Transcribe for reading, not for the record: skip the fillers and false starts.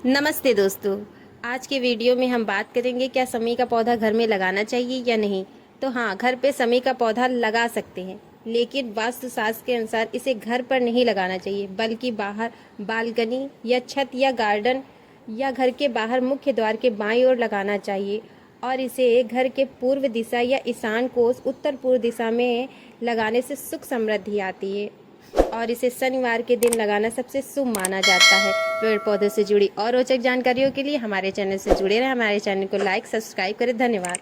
नमस्ते दोस्तों। आज के वीडियो में हम बात करेंगे क्या समी का पौधा घर में लगाना चाहिए या नहीं। तो हाँ, घर पे समी का पौधा लगा सकते हैं, लेकिन वास्तुशास्त्र के अनुसार इसे घर पर नहीं लगाना चाहिए, बल्कि बाहर बालकनी या छत या गार्डन या घर के बाहर मुख्य द्वार के बाईं ओर लगाना चाहिए। और इसे घर के पूर्व दिशा या ईशान कोष उत्तर पूर्व दिशा में लगाने से सुख समृद्धि आती है और इसे शनिवार के दिन लगाना सबसे शुभ माना जाता है। पेड़ पौधों से जुड़ी और रोचक जानकारियों के लिए हमारे चैनल से जुड़े रहें। हमारे चैनल को लाइक सब्सक्राइब करें। धन्यवाद।